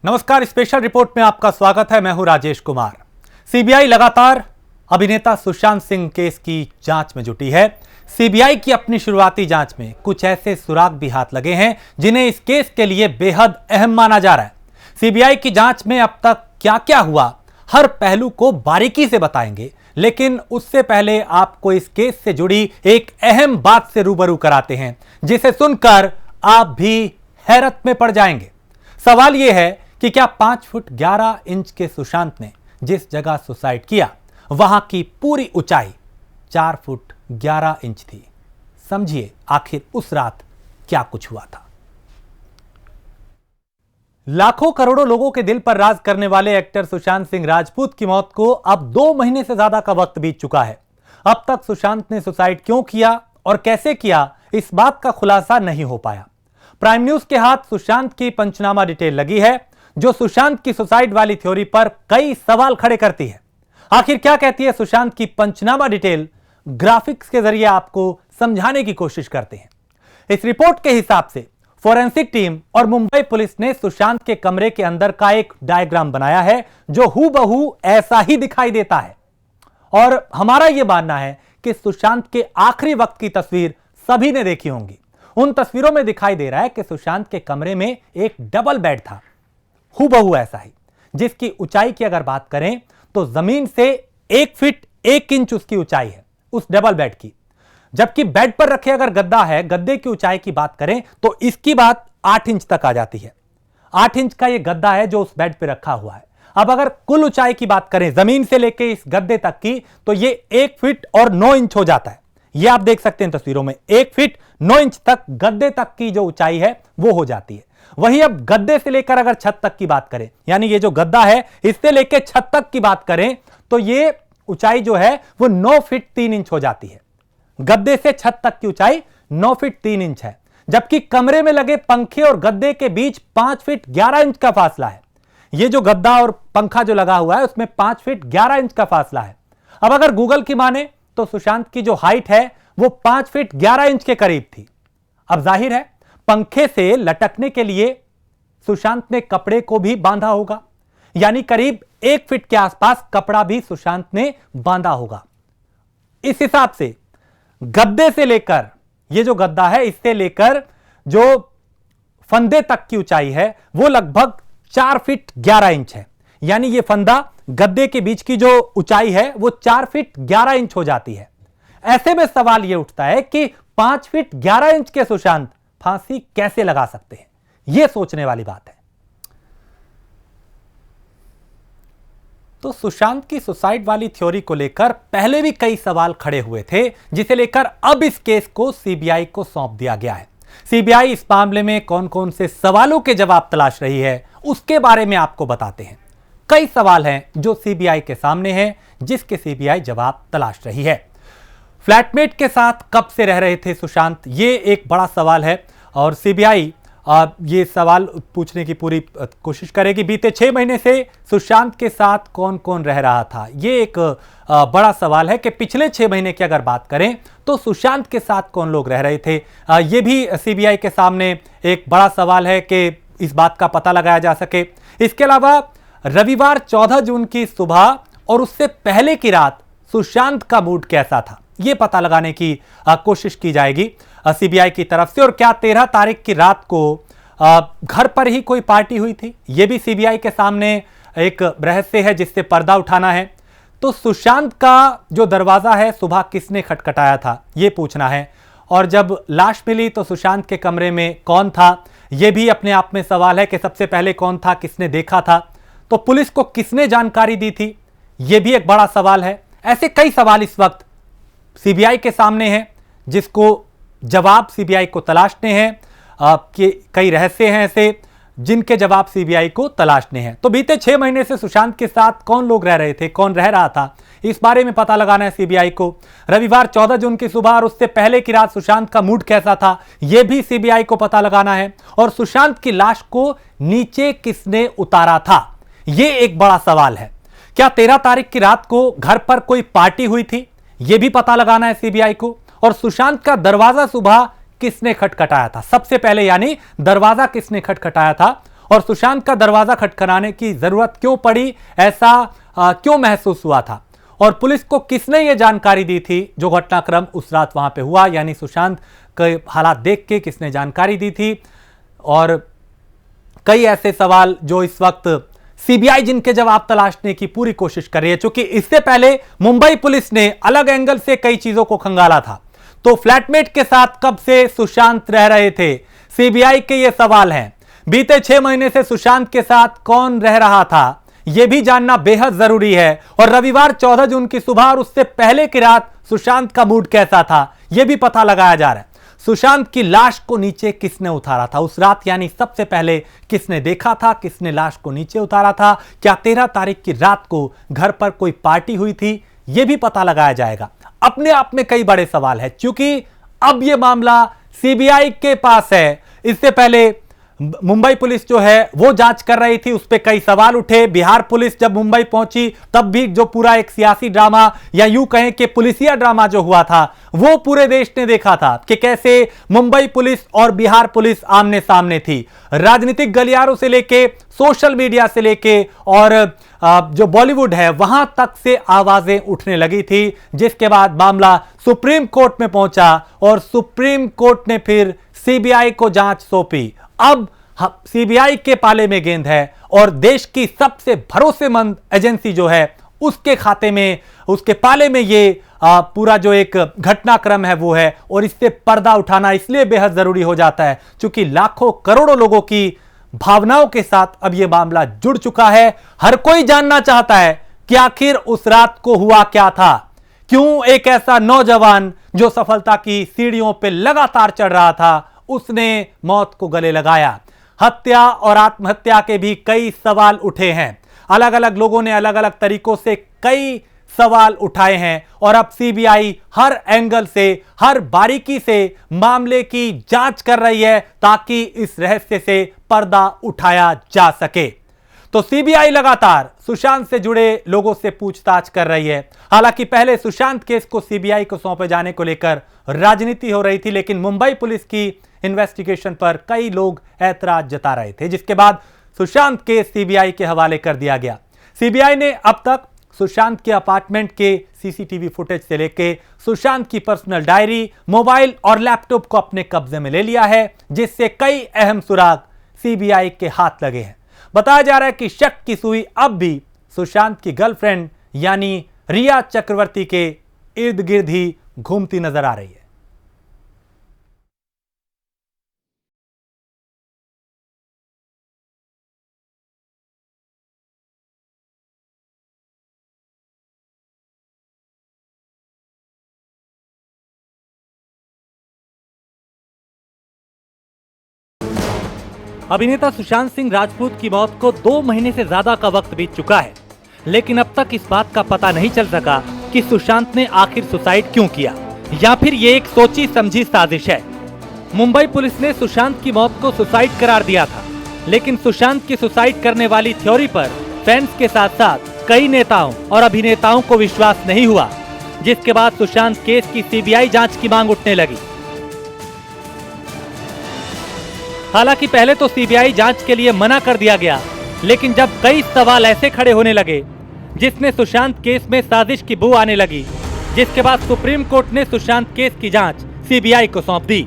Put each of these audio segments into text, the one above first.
नमस्कार, special report में आपका स्वागत है। मैं हूं राजेश कुमार। सीबीआई लगातार अभिनेता सुशांत सिंह केस की जांच में जुटी है। सीबीआई की अपनी शुरुआती जांच में कुछ ऐसे सुराग भी हाथ लगे हैं जिन्हें इस केस के लिए बेहद अहम माना जा रहा है। सीबीआई की जांच में अब तक क्या क्या हुआ, हर पहलू को बारीकी से बताएंगे, लेकिन उससे पहले आपको इस केस से जुड़ी एक अहम बात से रूबरू कराते हैं जिसे सुनकर आप भी हैरत में पड़ जाएंगे। सवाल यह है कि क्या 5 फुट 11 इंच के सुशांत ने जिस जगह सुसाइड किया वहां की पूरी ऊंचाई 4 फुट 11 इंच थी। समझिए आखिर उस रात क्या कुछ हुआ था। लाखों करोड़ों लोगों के दिल पर राज करने वाले एक्टर सुशांत सिंह राजपूत की मौत को अब 2 महीने से ज्यादा का वक्त बीत चुका है। अब तक सुशांत ने सुसाइड क्यों किया और कैसे किया, इस बात का खुलासा नहीं हो पाया। प्राइम न्यूज के हाथ सुशांत की पंचनामा डिटेल लगी है जो सुशांत की सुसाइड वाली थ्योरी पर कई सवाल खड़े करती है। आखिर क्या कहती है सुशांत की पंचनामा डिटेल, ग्राफिक्स के जरिए आपको समझाने की कोशिश करते हैं। इस रिपोर्ट के हिसाब से फोरेंसिक टीम और मुंबई पुलिस ने सुशांत के कमरे के अंदर का एक डायग्राम बनाया है जो हूबहू ऐसा ही दिखाई देता है। और हमारा यह मानना है कि सुशांत के आखिरी वक्त की तस्वीर सभी ने देखी होंगी। उन तस्वीरों में दिखाई दे रहा है कि सुशांत के कमरे में एक डबल बेड था, हूबहू ऐसा ही, जिसकी ऊंचाई की अगर बात करें तो जमीन से 1 फीट 1 इंच उसकी ऊंचाई है उस डबल बेड की। जबकि बेड पर रखे अगर गद्दा है, गद्दे की ऊंचाई की बात करें तो इसकी बात 8 इंच तक आ जाती है। 8 इंच का यह गद्दा है जो उस बेड पर रखा हुआ है। अब अगर कुल ऊंचाई की बात करें जमीन से लेकर इस गद्दे तक की तो यह 1 फीट और 9 इंच हो जाता है। यह आप देख सकते हैं तस्वीरों में, 1 फीट 9 इंच तक गद्दे तक की जो ऊंचाई है वो हो जाती है। वहीं अब गद्दे से लेकर अगर छत तक की बात करें, यानी ये जो गद्दा है इससे लेकर छत तक की बात करें तो ये ऊंचाई जो है वो 9 फीट 3 इंच हो जाती है। गद्दे से छत तक की ऊंचाई 9 फीट 3 इंच है, जबकि कमरे में लगे पंखे और गद्दे के बीच 5 फीट 11 इंच का फासला है। ये जो गद्दा और पंखा जो लगा हुआ है उसमें 5 फीट 11 इंच का फासला है। अब अगर गूगल की माने तो सुशांत की जो हाइट है वो 5 फीट 11 इंच के करीब थी। अब जाहिर है पंखे से लटकने के लिए सुशांत ने कपड़े को भी बांधा होगा, यानी करीब 1 फीट के आसपास कपड़ा भी सुशांत ने बांधा होगा। इस हिसाब से गद्दे से लेकर, ये जो गद्दा है इससे लेकर जो फंदे तक की ऊंचाई है वो लगभग 4 फीट 11 इंच है। यानी ये फंदा गद्दे के बीच की जो ऊंचाई है वो 4 फीट 11 इंच हो जाती है। ऐसे में सवाल यह उठता है कि 5 फीट 11 इंच के सुशांत फांसी कैसे लगा सकते हैं। यह सोचने वाली बात है। तो सुशांत की सुसाइड वाली थ्योरी को लेकर पहले भी कई सवाल खड़े हुए थे, जिसे लेकर अब इस केस को सीबीआई को सौंप दिया गया है। सीबीआई इस मामले में कौन कौन से सवालों के जवाब तलाश रही है उसके बारे में आपको बताते हैं। कई सवाल हैं जो सीबीआई के सामने हैं जिसके सीबीआई जवाब तलाश रही है। फ्लैटमेट के साथ कब से रह रहे थे सुशांत, ये एक बड़ा सवाल है और सीबीआई ये सवाल पूछने की पूरी कोशिश करेगी। बीते 6 महीने से सुशांत के साथ कौन कौन रह रहा था, ये एक बड़ा सवाल है कि पिछले 6 महीने की अगर बात करें तो सुशांत के साथ कौन लोग रह रहे थे। ये भी सीबीआई के सामने एक बड़ा सवाल है कि इस बात का पता लगाया जा सके। इसके अलावा रविवार 14 जून की सुबह और उससे पहले की रात सुशांत का मूड कैसा था, यह पता लगाने की कोशिश की जाएगी सीबीआई की तरफ से। और क्या 13 तारीख की रात को घर पर ही कोई पार्टी हुई थी, यह भी सीबीआई के सामने एक रहस्य है जिससे पर्दा उठाना है। तो सुशांत का जो दरवाजा है सुबह किसने खटखटाया था, यह पूछना है। और जब लाश मिली तो सुशांत के कमरे में कौन था, यह भी अपने आप में सवाल है कि सबसे पहले कौन था, किसने देखा था। तो पुलिस को किसने जानकारी दी थी, यह भी एक बड़ा सवाल है। ऐसे कई सवाल इस वक्त सीबीआई के सामने हैं जिसको जवाब सीबीआई को तलाशने हैं। कि कई रहस्य हैं ऐसे जिनके जवाब सीबीआई को तलाशने हैं। तो बीते 6 महीने से सुशांत के साथ कौन लोग रह रहे थे, कौन रह रहा था, इस बारे में पता लगाना है सीबीआई को। रविवार 14 जून की सुबह और उससे पहले की रात सुशांत का मूड कैसा था, यह भी सीबीआई को पता लगाना है। और सुशांत की लाश को नीचे किसने उतारा था, यह एक बड़ा सवाल है। क्या 13 तारीख की रात को घर पर कोई पार्टी हुई थी, यह भी पता लगाना है सीबीआई को। और सुशांत का दरवाजा सुबह किसने खटखटाया था, सबसे पहले यानी दरवाजा किसने खटखटाया था और सुशांत का दरवाजा खटखटाने की जरूरत क्यों पड़ी, ऐसा क्यों महसूस हुआ था, और पुलिस को किसने यह जानकारी दी थी जो घटनाक्रम उस रात वहां पे हुआ, यानी सुशांत के हालात देख के किसने जानकारी दी थी। और कई ऐसे सवाल जो इस वक्त सीबीआई जिनके जवाब तलाशने की पूरी कोशिश कर रही है, क्योंकि इससे पहले मुंबई पुलिस ने अलग एंगल से कई चीजों को खंगाला था। तो फ्लैटमेट के साथ कब से सुशांत रह रहे थे, सीबीआई के ये सवाल हैं। बीते 6 महीने से सुशांत के साथ कौन रह रहा था, यह भी जानना बेहद जरूरी है। और रविवार 14 जून की सुबह और उससे पहले की रात सुशांत का मूड कैसा था, यह भी पता लगाया जा रहा है। सुशांत की लाश को नीचे किसने उतारा था उस रात, यानी सबसे पहले किसने देखा था, किसने लाश को नीचे उतारा था, क्या 13 तारीख की रात को घर पर कोई पार्टी हुई थी, यह भी पता लगाया जाएगा। अपने आप में कई बड़े सवाल है, क्योंकि अब यह मामला सीबीआई के पास है। इससे पहले मुंबई पुलिस जो है वो जांच कर रही थी, उस पर कई सवाल उठे। बिहार पुलिस जब मुंबई पहुंची तब भी जो पूरा एक सियासी ड्रामा या यूं कहें कि पुलिसिया ड्रामा जो हुआ था वो पूरे देश ने देखा था कि कैसे मुंबई पुलिस और बिहार पुलिस आमने सामने थी। राजनीतिक गलियारों से लेके, सोशल मीडिया से लेके और जो बॉलीवुड है वहां तक से आवाजें उठने लगी थी, जिसके बाद मामला सुप्रीम कोर्ट में पहुंचा और सुप्रीम कोर्ट ने फिर सीबीआई को जांच सौंपी। अब सीबीआई के पाले में गेंद है और देश की सबसे भरोसेमंद एजेंसी जो है उसके खाते में, उसके पाले में ये पूरा जो एक घटनाक्रम है वो है। और इससे पर्दा उठाना इसलिए बेहद जरूरी हो जाता है क्योंकि लाखों करोड़ों लोगों की भावनाओं के साथ अब यह मामला जुड़ चुका है। हर कोई जानना चाहता है कि आखिर उस रात को हुआ क्या था, क्यों एक ऐसा नौजवान जो सफलता की सीढ़ियों पर लगातार चढ़ रहा था उसने मौत को गले लगाया। हत्या और आत्महत्या के भी कई सवाल उठे हैं, अलग अलग लोगों ने अलग अलग तरीकों से कई सवाल उठाए हैं और अब सीबीआई हर एंगल से, हर बारीकी से मामले की जांच कर रही है ताकि इस रहस्य से पर्दा उठाया जा सके। तो सीबीआई लगातार सुशांत से जुड़े लोगों से पूछताछ कर रही है। हालांकि पहले सुशांत केस को सीबीआई को सौंपे जाने को लेकर राजनीति हो रही थी, लेकिन मुंबई पुलिस की इन्वेस्टिगेशन पर कई लोग ऐतराज जता रहे थे, जिसके बाद सुशांत केस सीबीआई के हवाले कर दिया गया। सीबीआई ने अब तक सुशांत के अपार्टमेंट के सीसीटीवी फुटेज से लेकर सुशांत की पर्सनल डायरी, मोबाइल और लैपटॉप को अपने कब्जे में ले लिया है, जिससे कई अहम सुराग सीबीआई के हाथ लगे हैं। बताया जा रहा है कि शक की सुई अब भी सुशांत की गर्लफ्रेंड यानी रिया चक्रवर्ती के इर्द गिर्द ही घूमती नजर आ रही है। अभिनेता सुशांत सिंह राजपूत की मौत को 2 महीने से ज्यादा का वक्त बीत चुका है, लेकिन अब तक इस बात का पता नहीं चल सका कि सुशांत ने आखिर सुसाइड क्यों किया या फिर ये एक सोची समझी साजिश है। मुंबई पुलिस ने सुशांत की मौत को सुसाइड करार दिया था, लेकिन सुशांत की सुसाइड करने वाली थ्योरी पर फैंस के साथ साथ कई नेताओं और अभिनेताओं को विश्वास नहीं हुआ, जिसके बाद सुशांत केस की सीबीआई जांच की मांग उठने लगी। हालांकि पहले तो सीबीआई जांच के लिए मना कर दिया गया, लेकिन जब कई सवाल ऐसे खड़े होने लगे जिसने सुशांत केस में साजिश की बू आने लगी, जिसके बाद सुप्रीम कोर्ट ने सुशांत केस की जांच सीबीआई को सौंप दी।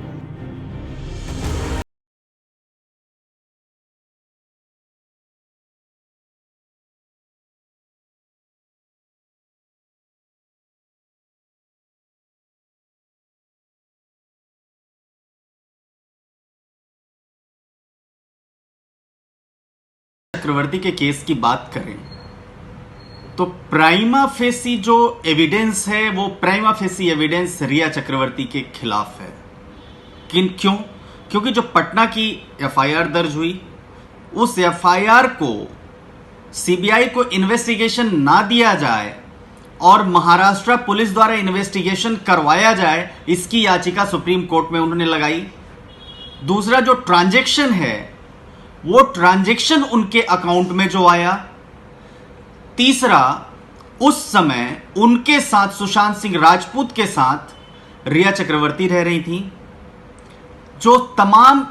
चक्रवर्ती के केस की बात करें तो प्राइमा फेसी जो एविडेंस है वो प्राइमा फेसी एविडेंस रिया चक्रवर्ती के खिलाफ है। क्यों? क्योंकि जो पटना की एफआईआर दर्ज हुई, उस एफआईआर को सीबीआई को इन्वेस्टिगेशन ना दिया जाए और महाराष्ट्र पुलिस द्वारा इन्वेस्टिगेशन करवाया जाए, इसकी याचिका सुप्रीम कोर्ट में उन्होंने लगाई। दूसरा जो ट्रांजैक्शन है वो ट्रांजैक्शन उनके अकाउंट में जो आया। तीसरा, उस समय उनके साथ सुशांत सिंह राजपूत के साथ रिया चक्रवर्ती रह रही थी। जो तमाम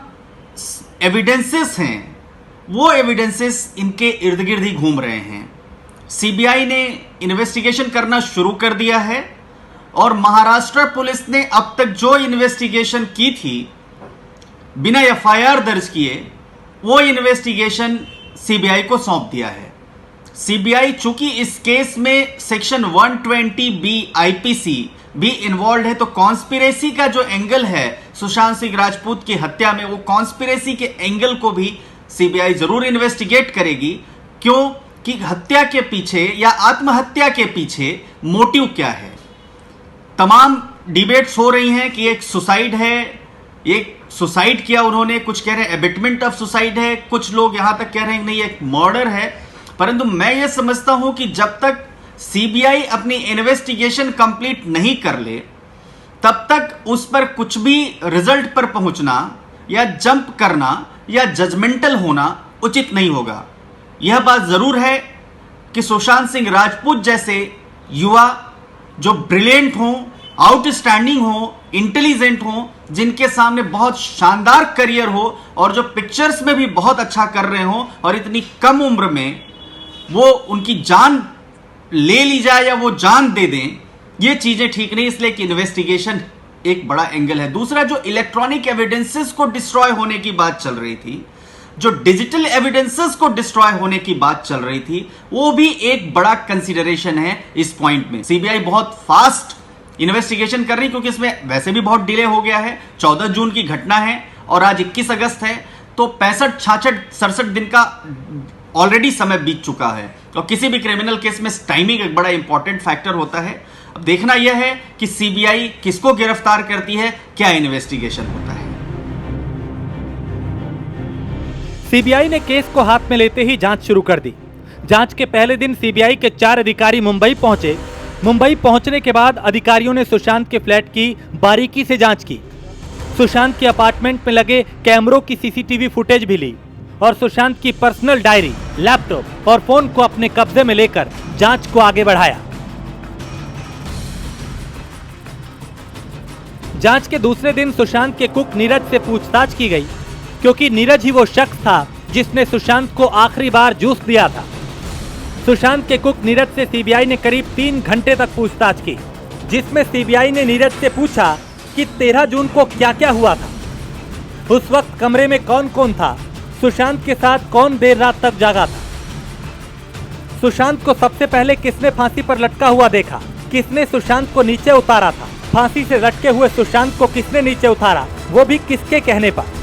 एविडेंसेस हैं वो एविडेंसेस इनके इर्द गिर्द ही घूम रहे हैं। सीबीआई ने इन्वेस्टिगेशन करना शुरू कर दिया है और महाराष्ट्र पुलिस ने अब तक जो इन्वेस्टिगेशन की थी बिना एफआईआर दर्ज किए, वो इन्वेस्टिगेशन सीबीआई को सौंप दिया है। सीबीआई चूंकि इस केस में सेक्शन 120 बी आईपीसी भी इन्वॉल्व है, तो कॉन्स्पिरेसी का जो एंगल है सुशांत सिंह राजपूत की हत्या में, वो कॉन्स्पिरेसी के एंगल को भी सीबीआई जरूर इन्वेस्टिगेट करेगी। क्यों कि हत्या के पीछे या आत्महत्या के पीछे मोटिव क्या है। तमाम डिबेट्स हो रही हैं कि एक सुसाइड है, एक सुसाइड किया उन्होंने, कुछ कह रहे हैं एबिटमेंट ऑफ सुसाइड है, कुछ लोग यहां तक कह रहे हैं नहीं एक मर्डर है। परंतु मैं यह समझता हूं कि जब तक सीबीआई अपनी इन्वेस्टिगेशन कंप्लीट नहीं कर ले, तब तक उस पर कुछ भी रिजल्ट पर पहुंचना या जंप करना या जजमेंटल होना उचित नहीं होगा। यह बात जरूर है कि सुशांत सिंह राजपूत जैसे युवा जो ब्रिलियंट हों, आउटस्टैंडिंग हो, इंटेलिजेंट हो, जिनके सामने बहुत शानदार करियर हो और जो पिक्चर्स में भी बहुत अच्छा कर रहे हो, और इतनी कम उम्र में वो उनकी जान ले ली जाए या वो जान दे दें, ये चीजें ठीक नहीं। इसलिए कि इन्वेस्टिगेशन एक बड़ा एंगल है। दूसरा, जो इलेक्ट्रॉनिक एविडेंसेस को डिस्ट्रॉय होने की बात चल रही थी, जो डिजिटल एविडेंसेस को डिस्ट्रॉय होने की बात चल रही थी, वो भी एक बड़ा कंसीडरेशन है इस पॉइंट में। सीबीआई बहुत फास्ट इन्वेस्टिगेशन कर रही, क्योंकि इसमें वैसे भी बहुत डिले हो गया है। 14 जून की घटना है और आज 21 अगस्त है, तो 65, 66, 67 दिन का ऑलरेडी समय बीत चुका है। और किसी भी क्रिमिनल केस में टाइमिंग एक बड़ा इंपॉर्टेंट फैक्टर होता है। अब देखना यह है कि सीबीआई किसको गिरफ्तार करती है, क्या इन्वेस्टिगेशन होता है। सीबीआई ने केस को हाथ में लेते ही जांच शुरू कर दी। जांच के पहले दिन सीबीआई के 4 अधिकारी मुंबई पहुंचे। मुंबई पहुंचने के बाद अधिकारियों ने सुशांत के फ्लैट की बारीकी से जांच की। सुशांत के अपार्टमेंट में लगे कैमरों की सीसीटीवी फुटेज भी ली और सुशांत की पर्सनल डायरी, लैपटॉप और फोन को अपने कब्जे में लेकर जांच को आगे बढ़ाया। जांच के दूसरे दिन सुशांत के कुक नीरज से पूछताछ की गई, क्योंकि नीरज ही वो शख्स था जिसने सुशांत को आखिरी बार जूस दिया था। सुशांत के कुक नीरज से सीबीआई ने करीब 3 घंटे तक पूछताछ की, जिसमें सीबीआई ने नीरज से पूछा कि 13 जून को क्या क्या हुआ था, उस वक्त कमरे में कौन कौन था, सुशांत के साथ कौन देर रात तक जागा था, सुशांत को सबसे पहले किसने फांसी पर लटका हुआ देखा, किसने सुशांत को नीचे उतारा था, फांसी से लटके हुए सुशांत को किसने नीचे उतारा, वो भी किसके कहने पर।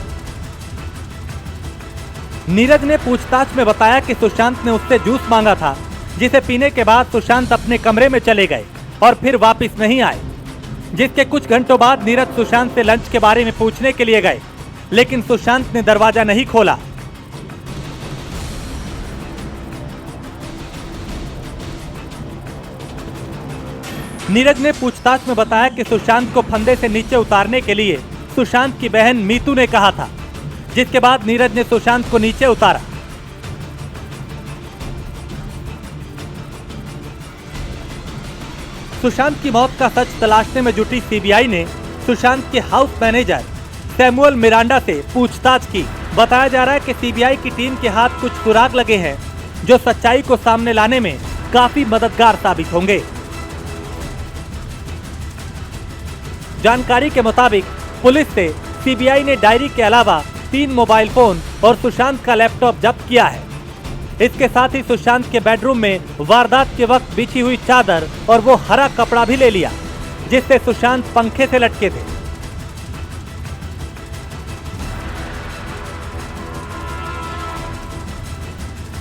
नीरज ने पूछताछ में बताया कि सुशांत ने उससे जूस मांगा था, जिसे पीने के बाद सुशांत अपने कमरे में चले गए और फिर वापस नहीं आए। जिसके कुछ घंटों बाद नीरज सुशांत से लंच के बारे में पूछने के लिए गए, लेकिन सुशांत ने दरवाजा नहीं खोला। नीरज ने पूछताछ में बताया कि सुशांत को फंदे से नीचे उतारने के लिए सुशांत की बहन मीतू ने कहा था, जिसके बाद नीरज ने सुशांत को नीचे उतारा। सुशांत की मौत का सच तलाशने में जुटी सीबीआई ने सुशांत के हाउस मैनेजर सैमुअल मिरांडा से पूछताछ की। बताया जा रहा है कि सीबीआई की टीम के हाथ कुछ सुराग लगे हैं, जो सच्चाई को सामने लाने में काफी मददगार साबित होंगे। जानकारी के मुताबिक पुलिस से सीबीआई ने डायरी के अलावा 3 मोबाइल फोन और सुशांत का लैपटॉप जब्त किया है। इसके साथ ही सुशांत के बेडरूम में वारदात के वक्त बिछी हुई चादर और वो हरा कपड़ा भी ले लिया, जिससे सुशांत पंखे से लटके थे।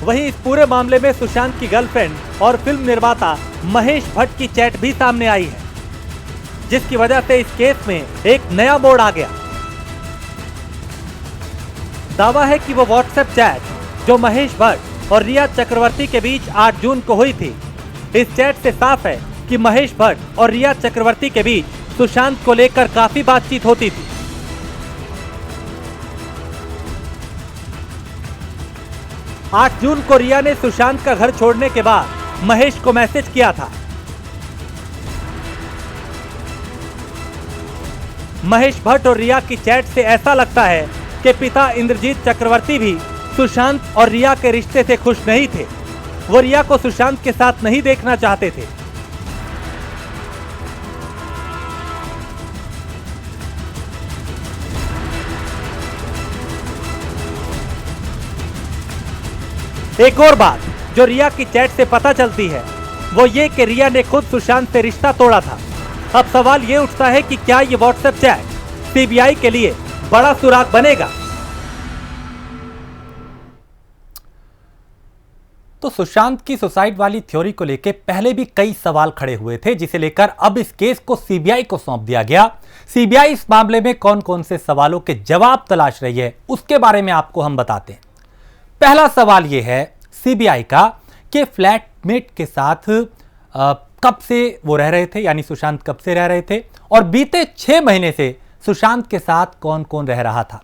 वहीं इस पूरे मामले में सुशांत की गर्लफ्रेंड और फिल्म निर्माता महेश भट्ट की चैट भी सामने आई है, जिसकी वजह से इस केस में एक नया मोड़ आ गया। दावा है कि वो व्हाट्सएप चैट जो महेश भट्ट और रिया चक्रवर्ती के बीच 8 जून को हुई थी, इस चैट से साफ है कि महेश भट्ट और रिया चक्रवर्ती के बीच सुशांत को लेकर काफी बातचीत होती थी। आठ जून को रिया ने सुशांत का घर छोड़ने के बाद महेश को मैसेज किया था। महेश भट्ट और रिया की चैट से ऐसा लगता है कि पिता इंद्रजीत चक्रवर्ती भी सुशांत और रिया के रिश्ते से खुश नहीं थे। वो रिया को सुशांत के साथ नहीं देखना चाहते थे। एक और बात जो रिया की चैट से पता चलती है वो ये कि रिया ने खुद सुशांत से रिश्ता तोड़ा था। अब सवाल ये उठता है कि क्या ये व्हाट्सएप चैट सीबीआई के लिए बड़ा सुराग बनेगा? तो सुशांत की सुसाइड वाली थ्योरी को लेकर पहले भी कई सवाल खड़े हुए थे, जिसे लेकर अब इस केस को सीबीआई को सौंप दिया गया। सीबीआई इस मामले में कौन कौन से सवालों के जवाब तलाश रही है उसके बारे में आपको हम बताते हैं। पहला सवाल यह है सीबीआई का कि फ्लैटमेट के साथ कब से वो रह रहे थे, यानी सुशांत कब से रह रहे थे, और बीते 6 महीने से सुशांत के साथ कौन कौन रह रहा था।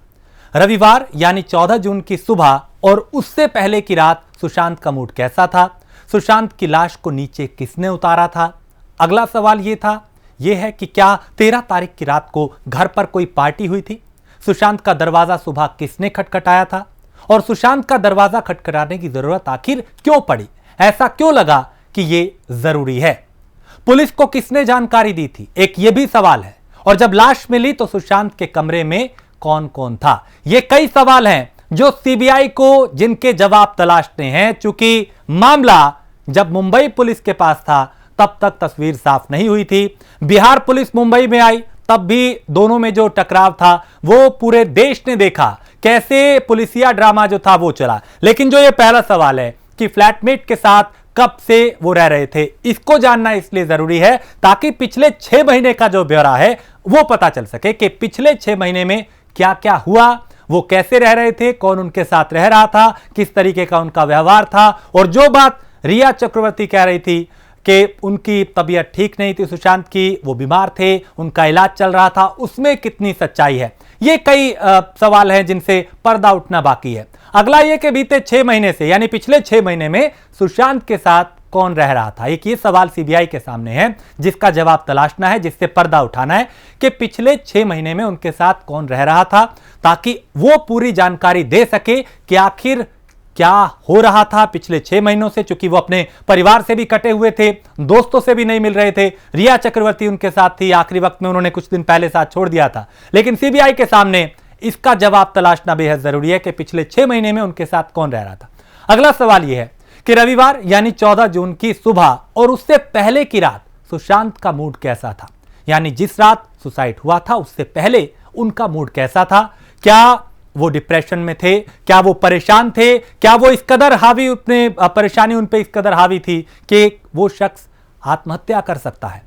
रविवार यानी 14 जून की सुबह और उससे पहले की रात सुशांत का मूड कैसा था, सुशांत की लाश को नीचे किसने उतारा था। अगला सवाल यह है कि क्या 13 तारीख की रात को घर पर कोई पार्टी हुई थी, सुशांत का दरवाजा सुबह किसने खटखटाया था, और सुशांत का दरवाजा खटखटाने की जरूरत आखिर क्यों पड़ी, ऐसा क्यों लगा कि यह जरूरी है, पुलिस को किसने जानकारी दी थी, एक यह भी सवाल है। और जब लाश मिली तो सुशांत के कमरे में कौन कौन था। ये कई सवाल हैं जो सीबीआई को जिनके जवाब तलाशने हैं। चूंकि मामला जब मुंबई पुलिस के पास था तब तक तस्वीर साफ नहीं हुई थी। बिहार पुलिस मुंबई में आई तब भी दोनों में जो टकराव था वो पूरे देश ने देखा, कैसे पुलिसिया ड्रामा जो था वो चला। लेकिन जो ये पहला सवाल है कि फ्लैटमेट के साथ कब से वो रह रहे थे, इसको जानना इसलिए जरूरी है ताकि पिछले 6 महीने का जो ब्यौरा है वो पता चल सके कि पिछले 6 महीने में क्या क्या हुआ, वो कैसे रह रहे थे, कौन उनके साथ रह रहा था, किस तरीके का उनका व्यवहार था। और जो बात रिया चक्रवर्ती कह रही थी कि उनकी तबीयत ठीक नहीं थी सुशांत की, वो बीमार थे, उनका इलाज चल रहा था, उसमें कितनी सच्चाई है। ये कई सवाल हैं जिनसे पर्दा उठना बाकी है। अगला ये कि बीते 6 महीने से यानी पिछले 6 महीने में सुशांत के साथ कौन रह रहा था। एक ये सवाल सीबीआई के सामने है जिसका जवाब तलाशना है, जिससे पर्दा उठाना है कि पिछले 6 महीने में उनके साथ कौन रह रहा था, ताकि वो पूरी जानकारी दे सके कि आखिर क्या हो रहा था पिछले 6 महीनों से। चूंकि वो अपने परिवार से भी कटे हुए थे, दोस्तों से भी नहीं मिल रहे थे। रिया चक्रवर्ती उनके साथ थी, आखिरी वक्त में उन्होंने कुछ दिन पहले साथ छोड़ दिया था। लेकिन सीबीआई के सामने इसका जवाब तलाशना बेहद जरूरी है कि पिछले 6 महीने में उनके साथ कौन रह रहा था। अगला सवाल यह है कि रविवार यानी 14 जून की सुबह और उससे पहले की रात सुशांत का मूड कैसा था, यानी जिस रात सुसाइड हुआ था उससे पहले उनका मूड कैसा था। क्या वो डिप्रेशन में थे, क्या वो परेशान थे, क्या वो इस कदर हावी अपने परेशानी उन पे इस कदर हावी थी कि वो शख्स आत्महत्या कर सकता है।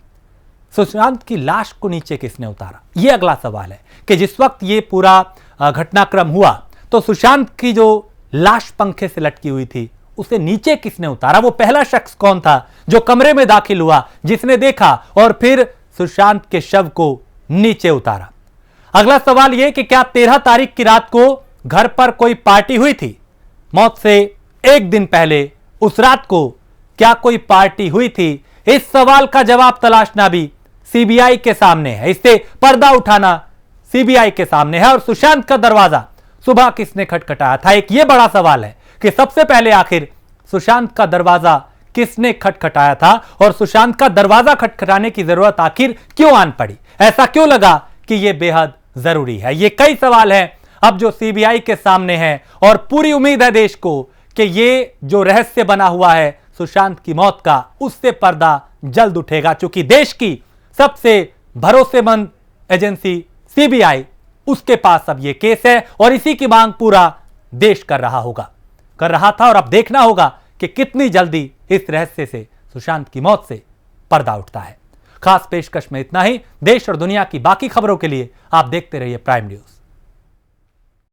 सुशांत की लाश को नीचे किसने उतारा, ये अगला सवाल है कि जिस वक्त ये पूरा घटनाक्रम हुआ तो सुशांत की जो लाश पंखे से लटकी हुई थी उसे नीचे किसने उतारा। वो पहला शख्स कौन था जो कमरे में दाखिल हुआ, जिसने देखा और फिर सुशांत के शव को नीचे उतारा। अगला सवाल यह कि क्या 13 तारीख की रात को घर पर कोई पार्टी हुई थी, मौत से एक दिन पहले उस रात को क्या कोई पार्टी हुई थी। इस सवाल का जवाब तलाशना भी सीबीआई के सामने है, इससे पर्दा उठाना सीबीआई के सामने है। और सुशांत का दरवाजा सुबह किसने खटखटाया था, एक यह बड़ा सवाल है कि सबसे पहले आखिर सुशांत का दरवाजा किसने खटखटाया था और सुशांत का दरवाजा खटखटाने की जरूरत आखिर क्यों आन पड़ी, ऐसा क्यों लगा कि यह बेहद जरूरी है। ये कई सवाल हैं अब जो सीबीआई के सामने हैं और पूरी उम्मीद है देश को कि ये जो रहस्य बना हुआ है सुशांत की मौत का, उससे पर्दा जल्द उठेगा। चूंकि देश की सबसे भरोसेमंद एजेंसी सीबीआई, उसके पास अब यह केस है और इसी की मांग पूरा देश कर रहा था और अब देखना होगा कि कितनी जल्दी इस रहस्य से सुशांत की मौत से पर्दा उठता है। खास पेशकश में इतना ही। देश और दुनिया की बाकी खबरों के लिए आप देखते रहिए प्राइम न्यूज।